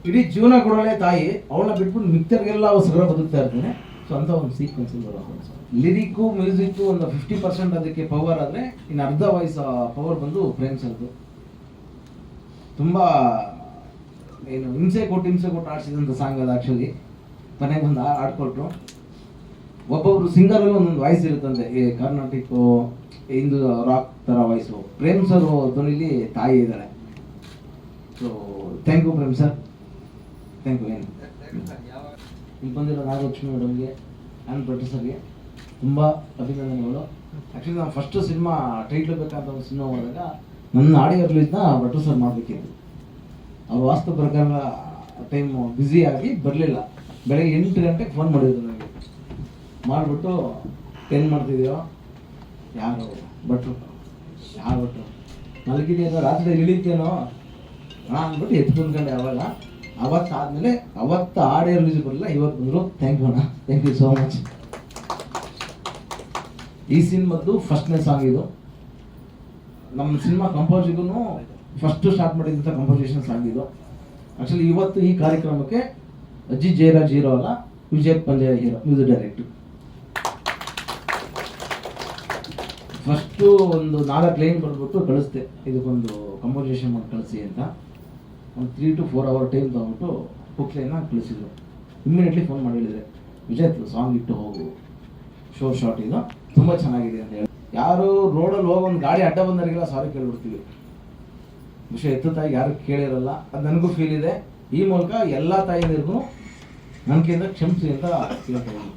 ಇಡೀ ಜೀವನ ಕೊಡೋಳೆ ತಾಯಿ, ಅವಳನ್ನ ಬಿಟ್ಬಿಟ್ಟು ಮಿಕ್ತರ್ಗೆಲ್ಲ ಅವಸರ ಬದುಕ್ತಾ ಇರ್ತಾನೆ. ಸೊ ಅಂತ ಒಂದು ಸೀಕ್ವೆನ್ಸ್ ಬರೋದು. ಲಿರಿಕ್ಕು ಮ್ಯೂಸಿಕ್ಕು ಒಂದು 50% ಅದಕ್ಕೆ ಪವರ್ ಆದರೆ ಇನ್ನು ಅರ್ಧ ವಯಸ್ಸು ಪವರ್ ಬಂದು ಪ್ರೇಮ್ ಸರ್ದು. ತುಂಬ ಏನು ಹಿಂಸೆ ಕೊಟ್ಟು ಆಡಿಸಿದಂಥ ಸಾಂಗ್ ಅದು. ಆ್ಯಕ್ಚುಲಿ ಮನೆಗೆ ಬಂದು ಆಡ್ಕೊಟ್ರು. ಒಬ್ಬೊಬ್ರು ಸಿಂಗರಲ್ಲಿ ಒಂದೊಂದು ವಾಯ್ಸ್ ಇರುತ್ತಂತೆ, ಈ ಕರ್ನಾಟಿಕ್ ಹಿಂದೂ ರಾಕ್ ಥರ ವಾಯ್ಸು. ಪ್ರೇಮ್ ಸರ್ ಧ್ವನಿಲಿ ತಾಯಿ ಇದ್ದಾರೆ. So thank you Prem sir, thank you. ಏನು ಇಲ್ಲಿ ಬಂದಿರೋ ನಾಗಲಕ್ಷ್ಮಿ ಮೇಡಮ್ಗೆ ಆ್ಯಂಡ್ ಪ್ರೊಡ್ಯೂಸರ್ಗೆ ತುಂಬ ಅಭಿನಂದನೆಗಳು. ಆ್ಯಕ್ಚುಲಿ ನಾನು ಫಸ್ಟ್ ಸಿನಿಮಾ ಟೈಟ್ಲ್ ಬೇಕಂತ ಒಂದು ಸಿನಿಮಾ ಮಾಡಿದಾಗ ನನ್ನ ಆಡಿಯೋ ರಿಲೀಸ್ನ ಪ್ರೊಡ್ಯೂಸರ್ ಮಾಡಬೇಕಿತ್ತು. ಅವ್ರ ವಾಸ್ತು ಪ್ರಕಾರ ಟೈಮ್ ಬ್ಯುಸಿ ಆಗಿ ಬರಲಿಲ್ಲ. ಬೆಳಗ್ಗೆ 8 ಗಂಟೆಗೆ ಫೋನ್ ಮಾಡಿದ್ರು ನನಗೆ. ಮಾಡಿಬಿಟ್ಟು ಏನು ಮಾಡ್ತಿದ್ದೀರೋ, ಯಾರು ಭಟ್ರು ಮಲಗಿದೆಯೋ, ರಾತ್ರಿ ಇಳಿತೇನೋ ಅಂದ್ಬಿಟ್ಟು ಎತ್ಕೊಂಡ್ಕೊಂಡೆ. ಅವತ್ತಾದ್ಮೇಲೆ ಅವತ್ತು ಆಡಿಯೋ ರಿಲೀಸ್ ಬರಲಿಲ್ಲ, ಇವತ್ತು ಬಂದರು. ಥ್ಯಾಂಕ್ ಯು ಅಣ್ಣ, ಥ್ಯಾಂಕ್ ಯು ಸೋ ಮಚ್. ಈ ಸಿನಿಮಾದ್ದು ಫಸ್ಟ್ನೇ ಸಾಂಗ್ ಇದು. ನಮ್ಮ ಸಿನಿಮಾ ಕಂಪೋಸಿಗೂ ಫಸ್ಟ್ ಸ್ಟಾರ್ಟ್ ಮಾಡಿದಂಥ ಕಂಪೋಸಿಷನ್ ಸಾಂಗ್ ಇದು. ಆ್ಯಕ್ಚುಲಿ ಇವತ್ತು ಈ ಕಾರ್ಯಕ್ರಮಕ್ಕೆ ಅಜ್ಜಿ ಜಯರಾಜ್ ಹೀರೋ ಅಲ್ಲ, ವಿಜಯ್ ಪಂಜಯ ಹೀರೋ, ಮ್ಯೂಸಿಕ್ ಡೈರೆಕ್ಟ್ರು. ಫಸ್ಟು ಒಂದು 4 ಲೈನ್ ಬರೆದ್ಬಿಟ್ಟು ಕಳಿಸ್ದೆ, ಇದಕ್ಕೊಂದು ಕಂಪೋಸಿಷನ್ ಮಾಡಿ ಕಳಿಸಿ ಅಂತ. ಒಂದು 3 to 4 hour ಟೈಮ್ ತೊಗೊಂಬಿಟ್ಟು ಬುಕ್ಲೈನ್ನ ಕಳಿಸಿದ್ರು. ಇಮ್ಮಿಡಿಯೇಟ್ಲಿ ಫೋನ್ ಮಾಡಿ ಹೇಳಿದೆ, ವಿಜಯ್ ಸಾಂಗ್ ಇಟ್ಟು ಹೋಗು, ಶೋ ಶಾರ್ಟ್ ಇದು ತುಂಬ ಚೆನ್ನಾಗಿದೆ ಅಂತ ಹೇಳಿ. ಯಾರು ರೋಡಲ್ಲಿ ಹೋಗೋ ಒಂದು ಗಾಡಿ ಅಡ್ಡ ಬಂದವರಿಗೆಲ್ಲ ಸಾರಿ ಕೇಳ್ಬಿಡ್ತೀವಿ. ವಿಷಯ ಎತ್ತು ತಾಯಿಗೆ ಯಾರು ಕೇಳಿರಲ್ಲ, ಅದು ನನಗೂ ಫೀಲ್ ಇದೆ. ಈ ಮೂಲಕ ಎಲ್ಲ ತಾಯಿಯರಿಗೂ ನನ್ನ ಕೈಯಿಂದ ಕ್ಷಮಿಸಿ ಅಂತ ಹೇಳ್ತಾ ಇದ್ದೀನಿ.